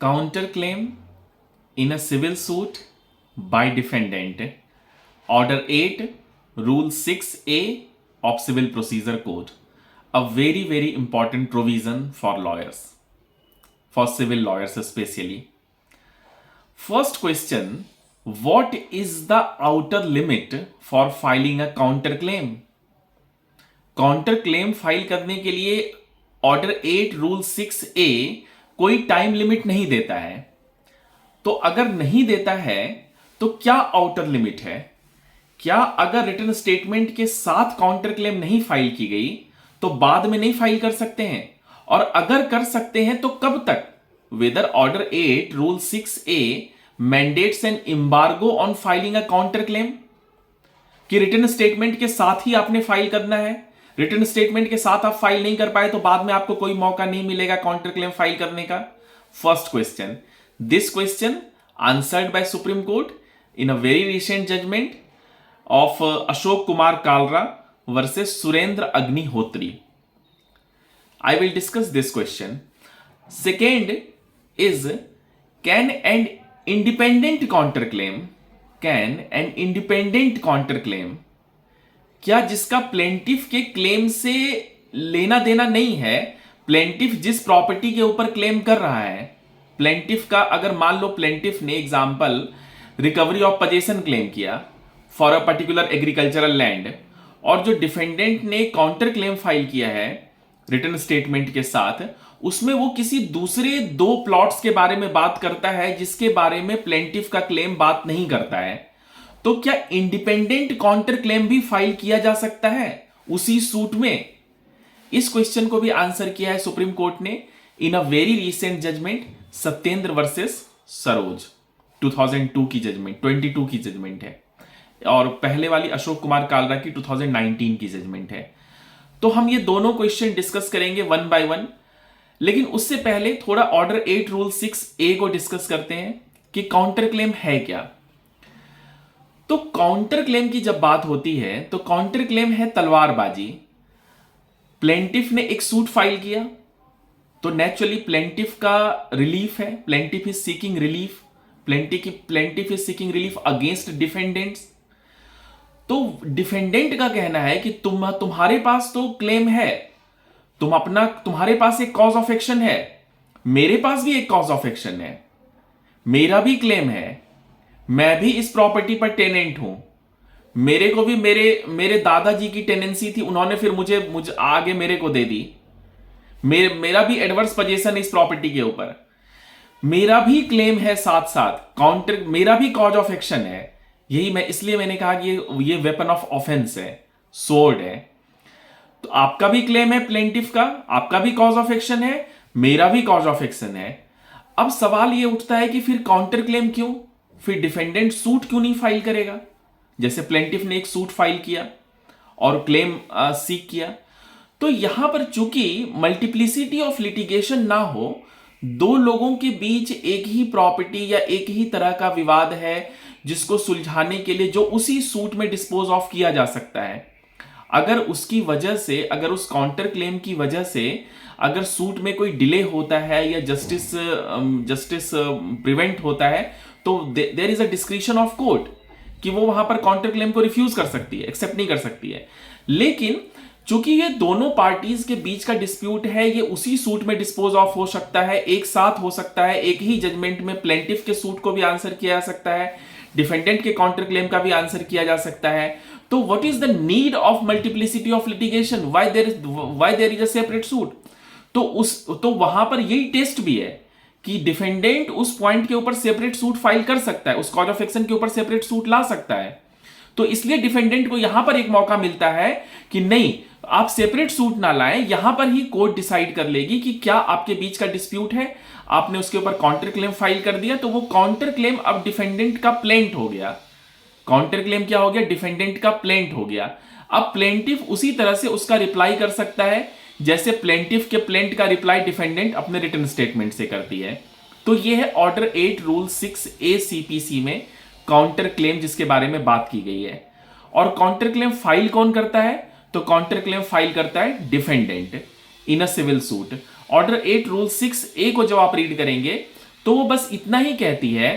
Counterclaim in a civil suit by defendant. Order 8, Rule 6A of Civil Procedure Code. A very, very important provision for lawyers, for civil lawyers especially. First question, what is the outer limit for filing a counterclaim? Counter file करने के लिए order 8 rule 6A कोई time limit नहीं देता है। तो अगर नहीं देता है तो क्या आउटर लिमिट है? क्या अगर रिटर्न स्टेटमेंट के साथ काउंटर क्लेम नहीं फाइल की गई तो बाद में नहीं फाइल कर सकते हैं? और अगर कर सकते हैं तो कब तक? Whether order 8 rule 6A mandates an embargo on filing a counter claim, कि रिटर्न स्टेटमेंट के साथ ही आपने फाइल करना है। रिटर्न स्टेटमेंट के साथ आप फाइल नहीं कर पाए तो बाद में आपको कोई मौका नहीं मिलेगा काउंटर क्लेम फाइल करने का। First question, this question answered by Supreme Court in a very recent judgment of Ashok Kumar Kalra versus Surendra Agnihotri. I will discuss this question. Second is, can an independent counter claim, क्या जिसका प्लेंटिफ के claim से लेना देना नहीं है, प्लेंटिफ जिस प्रॉपर्टी के ऊपर क्लेम कर रहा है, प्लेंटिफ का अगर मान लो प्लेंटिफ ने example recovery of possession claim किया for a particular agricultural land, और जो डिफेंडेंट ने काउंटर क्लेम फाइल किया है रिटर्न स्टेटमेंट के साथ, उसमें वो किसी दूसरे 2 प्लॉट्स के बारे में बात करता है जिसके बारे में प्लेंटिफ का क्लेम बात नहीं करता है, तो क्या इंडिपेंडेंट काउंटर क्लेम भी फाइल किया जा सकता है उसी सूट में? इस क्वेश्चन को भी आंसर किया है सुप्रीम कोर्ट ने in a very recent judgment, Satyendra versus Saroj, 2002 की जजमेंट, 22 की जजमेंट है, और पहले वाली अशोक कुमार कालरा की 2019 की जजमेंट है। तो हम ये दोनों क्वेश्चन डिस्कस करेंगे वन बाय वन, लेकिन उससे पहले थोड़ा ऑर्डर 8 रूल 6A को डिस्कस करते हैं कि काउंटर क्लेम है क्या। तो काउंटर क्लेम की जब बात होती है तो काउंटर क्लेम है तलवारबाजी। प्लेंटिफ ने एक सूट फाइल किया तो नेचुरली प्लेंटिफ का रिलीफ है, plaintiff is seeking relief, plaintiff is seeking relief against defendants. तो डिफेंडेंट का कहना है कि तुम्हारे पास तो क्लेम है, तुम्हारे पास एक कॉज ऑफ एक्शन है, मेरे पास भी एक कॉज ऑफ एक्शन है, मेरा भी क्लेम है, मैं भी इस प्रॉपर्टी पर टेनेंट हूं, मेरे को भी मेरे दादाजी की टेनेंसी थी, उन्होंने फिर मुझे आगे मेरे को दे दी, मेरा भी एडवर्स पोजीशन इस प्रॉपर्टी के ऊपर, मेरा भी क्लेम है, साथ साथ काउंटर मेरा भी कॉज ऑफ एक्शन है। यही इसलिए मैंने कहा कि ये वेपन ऑफ ऑफेंस है, सोर्ड है। तो आपका भी क्लेम है प्लेंटिफ का, आपका भी कॉज ऑफ एक्शन है, मेरा भी कॉज ऑफ एक्शन है। अब सवाल ये उठता है कि फिर काउंटर क्लेम क्यों, फिर डिफेंडेंट सूट क्यों नहीं फाइल करेगा? जैसे प्लेंटिफ ने एक सूट फाइल किया और क्लेम सीक किया, तो यहां पर चूंकि मल्टीप्लिसिटी ऑफ लिटिगेशन ना हो, 2 लोगों के बीच एक ही प्रॉपर्टी या एक ही तरह का विवाद है जिसको सुलझाने के लिए जो उसी सूट में डिस्पोज ऑफ किया जा सकता है, अगर उसकी वजह से, अगर उस काउंटर क्लेम की वजह से अगर सूट में कोई डिले होता है या जस्टिस प्रिवेंट होता है, तो there is a discretion of court कि वो वहां पर काउंटर क्लेम को रिफ्यूज कर सकती है, एक्सेप्ट नहीं कर सकती है। लेकिन चूंकि ये दोनों पार्टीज के बीच का डिस्प्यूट है, ये उसी सूट में डिस्पोज ऑफ हो सकता है, एक साथ हो सकता है, एक ही जजमेंट में प्लेंटिफ के सूट को भी आंसर किया जा सकता है, डिफेंडेंट के काउंटर क्लेम का भी आंसर किया जा सकता है। तो what is the need of multiplicity of litigation, why there is a separate suit? तो वहां पर यही टेस्ट भी है कि डिफेंडेंट उस पॉइंट के ऊपर सेपरेट सूट फाइल कर सकता है, उस कॉज ऑफ एक्शन के ऊपर सेपरेट सूट ला सकता है। तो इसलिए डिफेंडेंट को यहां पर एक मौका मिलता है कि नहीं, आप सेपरेट सूट ना लाएं, यहां पर ही कोर्ट डिसाइड कर लेगी कि क्या आपके बीच का डिस्प्यूट है, आपने उसके ऊपर काउंटर क्लेम फाइल कर दिया, तो वो काउंटर क्लेम अब डिफेंडेंट का प्लेंट हो गया। काउंटर क्लेम क्या हो गया? डिफेंडेंट का प्लेंट हो गया। अब प्लेंटिफ उसी तरह से उसका रिप्लाई कर सकता है जैसे प्लेंटिफ के प्लेंट का रिप्लाई डिफेंडेंट अपने रिटर्न स्टेटमेंट से करती है। तो ये है ऑर्डर 8 रूल 6A CPC में काउंटर क्लेम जिसके बारे में बात की गई है। और काउंटर क्लेम फाइल कौन करता है? तो काउंटर क्लेम फाइल करता है defendant in a civil suit. Order 8 rule 6A को जब आप रीड करेंगे तो वो बस इतना ही कहती है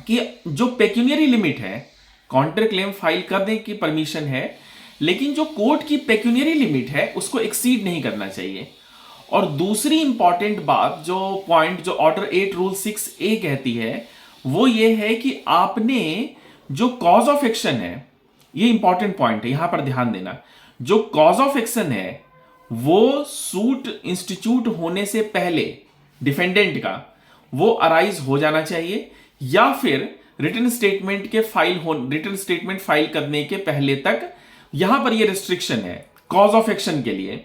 कि जो पेक्यूनियरी लिमिट है, काउंटर क्लेम फाइल करने की परमिशन है, लेकिन जो कोर्ट की पेक्यूनियरी लिमिट है उसको एक्सीड नहीं करना चाहिए। और दूसरी इंपॉर्टेंट बात, जो पॉइंट जो ऑर्डर 8 रूल 6A कहती है, वो ये है कि आपने जो कॉज ऑफ एक्शन है, ये इंपॉर्टेंट पॉइंट है, यहां पर ध्यान देना, जो कॉज ऑफ एक्शन है वो सूट इंस्टीट्यूट होने से पहले डिफेंडेंट का वो अराइज हो जाना चाहिए, या फिर रिटन स्टेटमेंट फाइल करने के पहले तक। यहां पर ये रिस्ट्रिक्शन है कॉज ऑफ एक्शन के लिए,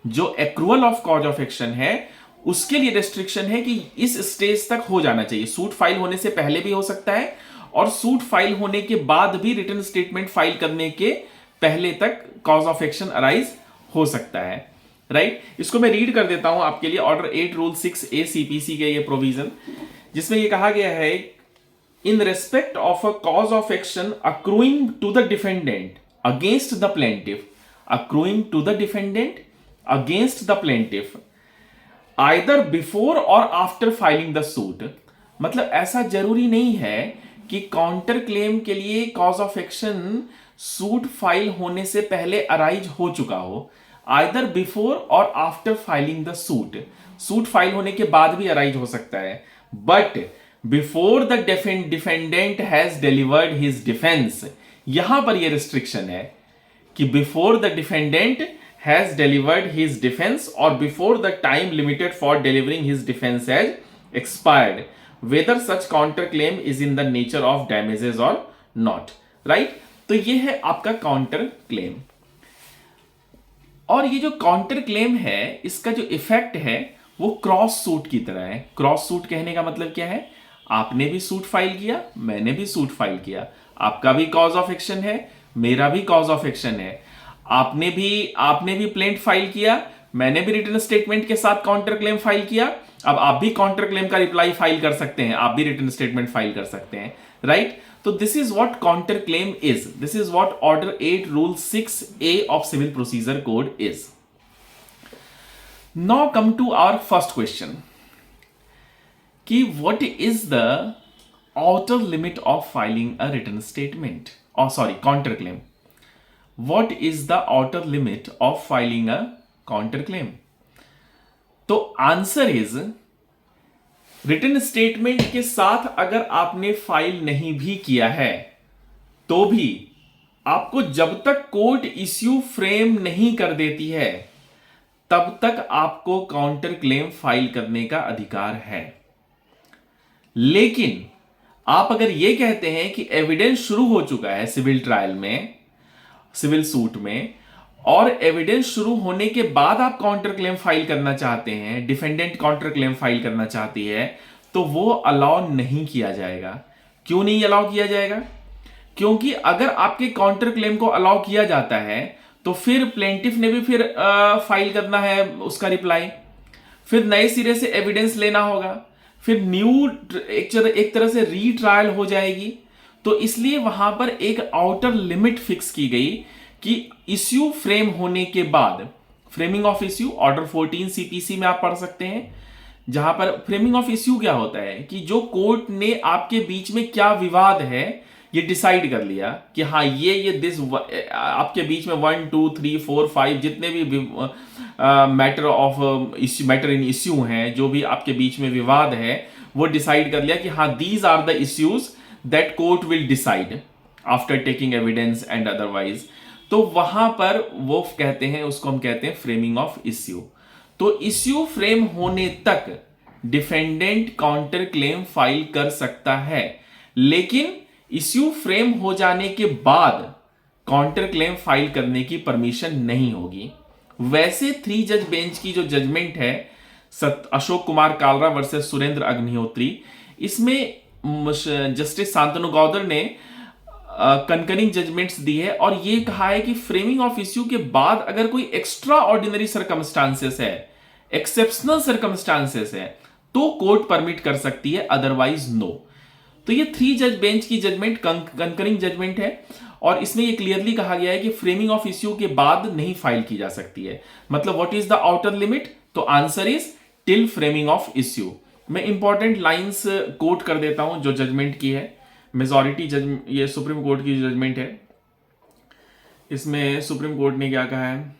जो accrual of cause of action है उसके लिए रिस्ट्रिक्शन है कि इस स्टेज तक हो जाना चाहिए। सूट फाइल होने से पहले भी हो सकता है और सूट फाइल होने के बाद भी रिटन स्टेटमेंट फाइल करने के पहले तक कॉज ऑफ एक्शन अराइज हो सकता है, राइट। इसको मैं रीड कर देता हूं आपके लिए, ऑर्डर 8 रूल 6A CPC के ये प्रोविजन, जिसमें ये कहा गया है, in respect of a cause of action accruing to the defendant against the plaintiff, accruing to the defendant against the plaintiff either before or after filing the suit. मतलब ऐसा जरूरी नहीं है कि काउंटर क्लेम के लिए cause of action suit file होने से पहले अराइज हो चुका हो, either before or after filing the suit, suit file होने के बाद भी अराइज हो सकता है, but before the defendant has delivered his defence. यहां पर यह रिस्ट्रिक्शन है कि before the defendant has delivered his defense or before the time limited for delivering his defense has expired, whether such counter claim is in the nature of damages or not, right। तो ये है आपका counter claim. और ये जो counter claim है इसका जो इफेक्ट है वो क्रॉस सूट की तरह है। क्रॉस सूट कहने का मतलब क्या है, आपने भी सूट फाइल किया, मैंने भी सूट फाइल किया, आपका भी कॉज ऑफ एक्शन है, मेरा भी कॉज ऑफ एक्शन है, आपने भी प्लेंट फाइल किया, मैंने भी रिटन स्टेटमेंट के साथ काउंटर क्लेम फाइल किया, अब आप भी काउंटर क्लेम का रिप्लाई फाइल कर सकते हैं, आप भी रिटन स्टेटमेंट फाइल कर सकते हैं, राइट। तो this is what counter claim is, this is what order 8 rule 6A of civil procedure code is. Now come to our first question कि what is the outer limit of filing a written statement, और sorry counter claim. What is the outer limit of filing a counter claim? तो answer is, written statement के साथ अगर आपने file नहीं भी किया है तो भी आपको जब तक कोर्ट इश्यू फ्रेम नहीं कर देती है तब तक आपको काउंटर क्लेम फाइल करने का अधिकार है। लेकिन आप अगर यह कहते हैं कि एविडेंस शुरू हो चुका है सिविल ट्रायल में, सिविल सूट में, और एविडेंस शुरू होने के बाद आप काउंटर क्लेम फाइल करना चाहते हैं, डिफेंडेंट काउंटर क्लेम फाइल करना चाहती है, तो वो अलाउ नहीं किया जाएगा। क्यों नहीं अलाउ किया जाएगा? क्योंकि अगर आपके काउंटर क्लेम को अलाउ किया जाता है तो फिर प्लेंटिफ ने भी फिर फाइल करना है उसका रिप्लाई, फिर नए सिरे से एविडेंस लेना होगा, फिर न्यू एक तरह से रीट्रायल हो जाएगी। तो इसलिए वहां पर एक आउटर लिमिट फिक्स की गई कि इश्यू फ्रेम होने के बाद, framing of issue order 14 CPC में आप पढ़ सकते हैं, जहां पर फ्रेमिंग ऑफ इश्यू क्या होता है कि जो कोर्ट ने आपके बीच में क्या विवाद है ये डिसाइड कर लिया कि हाँ ये दिस आपके बीच में 1 2 3 4 5 जितने भी मैटर इन इश्यू हैं, जो भी आपके बीच में विवाद है, वो डिसाइड कर लिया कि हाँ these are the issues that court will decide after taking evidence and otherwise। तो वहां पर वो कहते हैं, उसको हम कहते हैं फ्रेमिंग ऑफ इश्यू। तो इश्यू फ्रेम होने तक डिफेंडेंट काउंटर क्लेम फाइल कर सकता है, लेकिन इश्यू फ्रेम हो जाने के बाद काउंटर क्लेम फाइल करने की परमिशन नहीं होगी। वैसे 3 जज बेंच की जो जजमेंट है अशोक कुमार कालरा वर्सेस सुरेंद्र अग्निहोत्री, इसमें जस्टिस शांतनु गौदर ने कंकरिंग जजमेंट्स दी है और ये कहा है कि फ्रेमिंग ऑफ इश्यू के बाद अगर कोई एक्स्ट्रा ऑर्डिनरी सर्कमस्टांसेस है, एक्सेप्शनल सर्कमस्टांसेस है, तो कोर्ट परमिट कर सकती है, अदरवाइज नो। तो ये 3 जज बेंच की जजमेंट कंकरिंग जजमेंट है और इसमें ये क्लियरली कहा गया है कि फ्रेमिंग ऑफ इश्यू के बाद नहीं फाइल की जा सकती है। मतलब what is the outer limit? तो answer is till framing of issue. मैं इंपॉर्टेंट लाइंस कोट कर देता हूं जो जजमेंट की है। मेजॉरिटी जज, ये सुप्रीम कोर्ट की जजमेंट है। इसमें सुप्रीम कोर्ट ने क्या कहा है,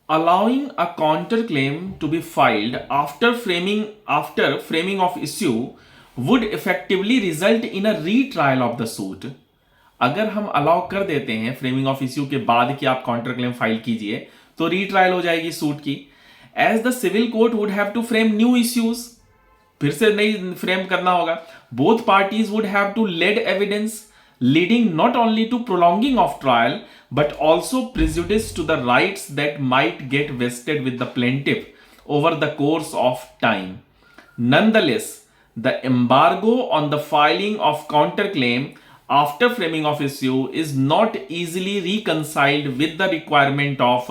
allowing a counterclaim to be filed after framing of issue would effectively result in a retrial of the suit। अगर हम अलाउ कर देते हैं फ्रेमिंग ऑफ इश्यू के बाद कि आप काउंटर क्लेम फाइल कीजिए तो रीट्रायल हो जाएगी सूट की। As the civil court would have to frame new issues, फिर से नई फ्रेम करना होगा। Both parties would have to lead evidence leading not only to prolonging of trial but also prejudice to the rights that might get vested with the plaintiff over the course of time। Nonetheless, the embargo on the filing of counterclaim after framing of issue is not easily reconciled with the requirement of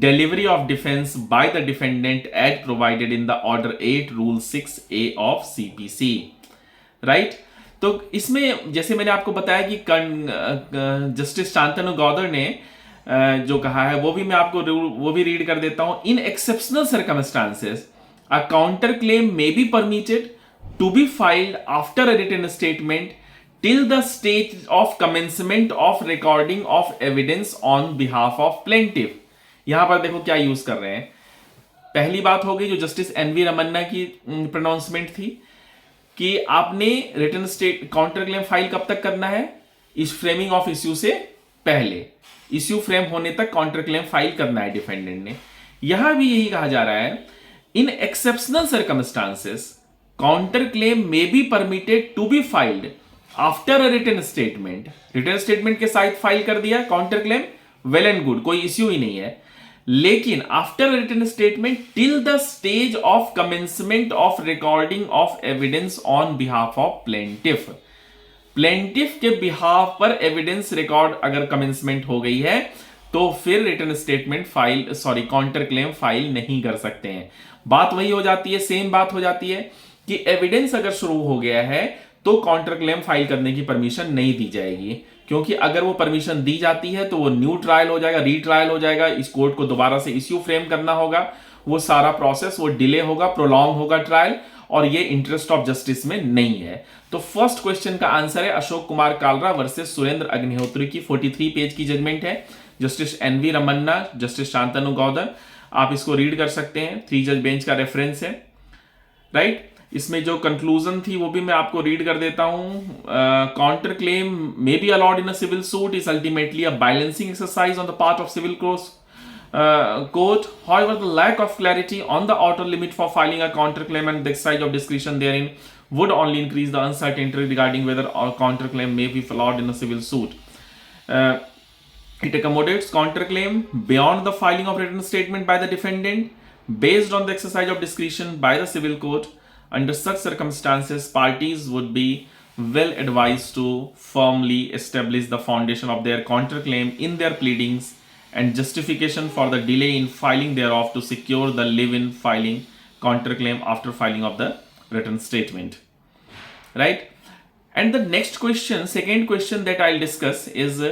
delivery of defense by the defendant as provided in the Order 8 Rule 6A of CPC। right? तो इसमें जैसे मैंने आपको बताया कि justice Shantanu गौदर ने जो कहा है वो भी मैं आपको वो भी रीड कर देता हूं। In exceptional circumstances a counter claim may be permitted to be filed after a written statement till the stage of commencement of recording of evidence on behalf of plaintiff. यहां पर देखो क्या यूज कर रहे हैं। पहली बात हो गई जो जस्टिस एनवी रमन्ना की प्रोनाउंसमेंट थी कि आपने written state counter claim file कब तक करना है, इस फ्रेमिंग ऑफ इश्यू से पहले, इश्यू फ्रेम होने तक काउंटर क्लेम फाइल करना है डिफेंडेंट ने। यहां भी यही कहा जा रहा है, in exceptional circumstances counter claim may be permitted to be filed after a written statement. Written statement के साथ फाइल कर दिया counter claim, well and good, कोई इश्यू ही नहीं है। लेकिन after written statement till the stage of commencement of recording of evidence on behalf of plaintiff. Plaintiff के बिहाफ पर एविडेंस रिकॉर्ड अगर कमेंसमेंट हो गई है तो फिर written statement file counter claim file नहीं कर सकते हैं। बात वही हो जाती है, सेम बात हो जाती है कि एविडेंस अगर शुरू हो गया है तो काउंटर क्लेम फाइल करने की परमिशन नहीं दी जाएगी, क्योंकि अगर वो परमिशन दी जाती है तो वो न्यू ट्रायल हो जाएगा, रीट्रायल हो जाएगा, इस कोर्ट को दोबारा से इश्यू फ्रेम करना होगा, वो सारा प्रोसेस वो डिले होगा, प्रोलॉन्ग होगा ट्रायल, और ये इंटरेस्ट ऑफ जस्टिस में नहीं है। तो फर्स्ट क्वेश्चन का आंसर है अशोक कुमार कालरा वर्सेस सुरेंद्र अग्निहोत्री की 43 पेज की जजमेंट है। Justice NV Ramana, justice Shantanu Goudar, आप इसको रीड कर सकते हैं, 3 जज बेंच का रेफरेंस है। राइट, इसमें जो कंक्लूजन थी वो भी मैं आपको रीड कर देता हूं। Counter claim may be allowed in a civil suit is ultimately a balancing exercise on the part of civil court. However, the lack of clarity on the outer limit for filing a counterclaim and the exercise of discretion therein would only increase the uncertainty regarding whether a counterclaim may be allowed in a civil suit. It accommodates counterclaim beyond the filing of written statement by the defendant based on the exercise of discretion by the civil court. Under such circumstances, parties would be well advised to firmly establish the foundation of their counterclaim in their pleadings and justification for the delay in filing thereof to secure the live-in filing counterclaim after filing of the written statement. Right? And the next question, second question that I'll discuss is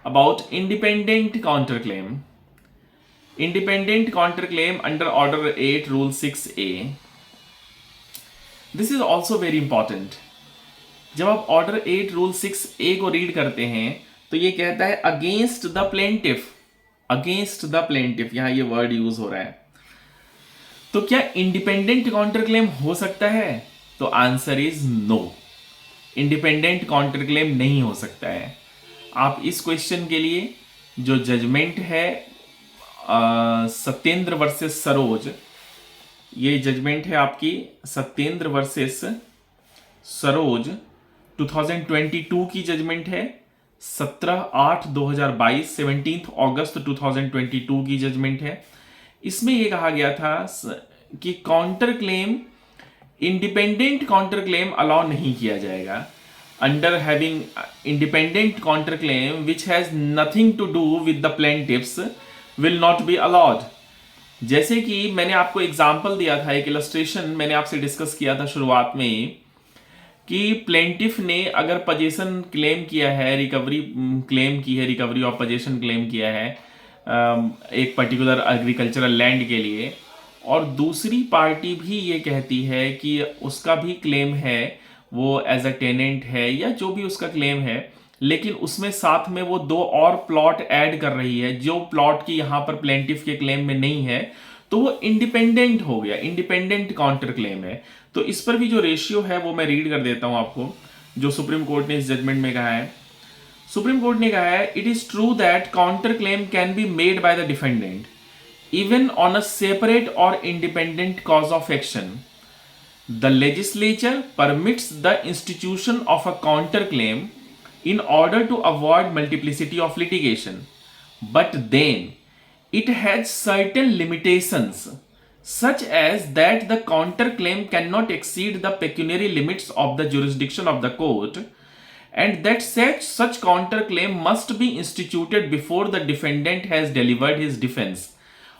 about independent counterclaim. Independent counterclaim under Order 8 Rule 6A. This is also very important. जब आप Order 8 Rule 6A को read करते हैं तो ये कहता है against the plaintiff, against the plaintiff, यहां ये वर्ड यूज हो रहा है। तो क्या इंडिपेंडेंट काउंटर क्लेम हो सकता है? तो answer is no, independent counter claim नहीं हो सकता है। आप इस क्वेश्चन के लिए जो जजमेंट है सत्येंद्र वर्सेस सरोज, ये जजमेंट है आपकी सत्येंद्र वर्सेस सरोज 2022 की जजमेंट है। 17/8/2022 17 अगस्त 2022 की जजमेंट है। इसमें यह कहा गया था कि counter claim, independent counter claim allow नहीं किया जाएगा। Under having independent counter claim which has nothing to do with the plaintiffs will not be allowed. जैसे कि मैंने आपको एग्जाम्पल दिया था, एक इलस्ट्रेशन मैंने आपसे डिस्कस किया था शुरुआत में कि प्लेंटिफ ने अगर पोजीशन क्लेम किया है, रिकवरी क्लेम की है, रिकवरी ऑफ पोजीशन क्लेम किया है एक पर्टिकुलर एग्रीकल्चरल लैंड के लिए, और दूसरी पार्टी भी ये कहती है कि उसका भी क्लेम है, वो एज अ टेनेंट है या जो भी उसका क्लेम है, लेकिन उसमें साथ में वो 2 और प्लॉट ऐड कर रही है जो प्लॉट की यहाँ पर प्लेंटिफ के क्लेम में नहीं है, तो वो इंडिपेंडेंट हो गया, इंडिपेंडेंट काउंटर क्लेम है। तो इस पर भी जो रेशियो है वो मैं रीड कर देता हूं आपको, जो सुप्रीम कोर्ट ने इस जजमेंट में कहा है। सुप्रीम कोर्ट ने कहा है, it is true that counter claim can be made by the defendant even on a separate or independent cause of action. The legislature permits the institution of a counterclaim in order to avoid multiplicity of litigation. But then, it has certain limitations, such as that the counterclaim cannot exceed the pecuniary limits of the jurisdiction of the court, and that such counterclaim must be instituted before the defendant has delivered his defense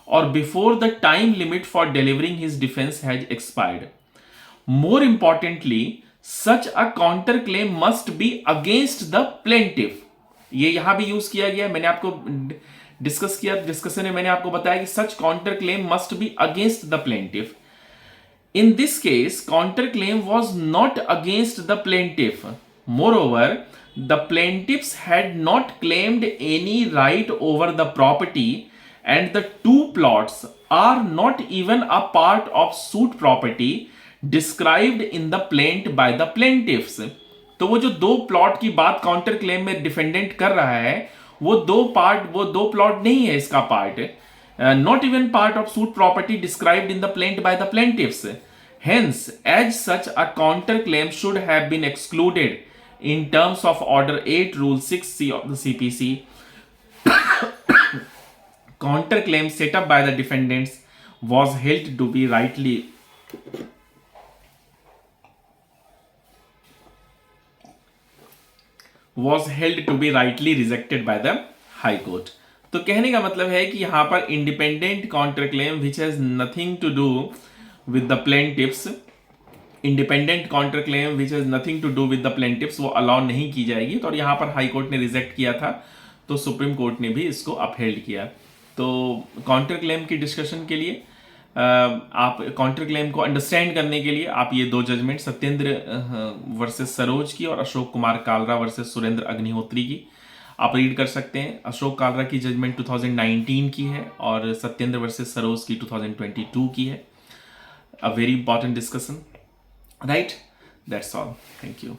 or before the time limit for delivering his defense has expired. More importantly, such a counterclaim must be against the plaintiff. ये यहां भी use किया गया, मैंने आपको discuss किया, discussion में मैंने आपको बताया कि such counterclaim must be against the plaintiff. In this case, counterclaim was not against the plaintiff. Moreover, the plaintiffs had not claimed any right over the property, and the 2 plots are not even a part of suit property described in the plaint by the plaintiffs. तो वो जो 2 plot की बात counter claim में defendant कर रहा है, वो 2 प्लॉट नहीं है इसका part, not even part of suit property described in the plaint by the plaintiffs. Hence, as such, a counterclaim should have been excluded in terms of Order 8, Rule 6C of the CPC. Counterclaim set up by the defendants was held to be rightly rejected by the High Court. तो कहने का मतलब है कि यहां पर independent counter claim which has nothing to do with the plaintiffs, independent counter claim which has nothing to do with the plaintiffs, वो allow नहीं की जाएगी। तो यहां पर हाई कोर्ट ने रिजेक्ट किया था, तो सुप्रीम कोर्ट ने भी इसको अपहेल्ड किया। तो काउंटर क्लेम की डिस्कशन के लिए, आप काउंटर क्लेम को अंडरस्टैंड करने के लिए आप ये 2 जजमेंट सत्येंद्र वर्सेस सरोज की और अशोक कुमार कालरा वर्सेस सुरेंद्र अग्निहोत्री की आप रीड कर सकते हैं। अशोक कालरा की जजमेंट 2019 की है और सत्येंद्र वर्सेस सरोज की 2022 की है। A very important discussion, right? That's all, thank you.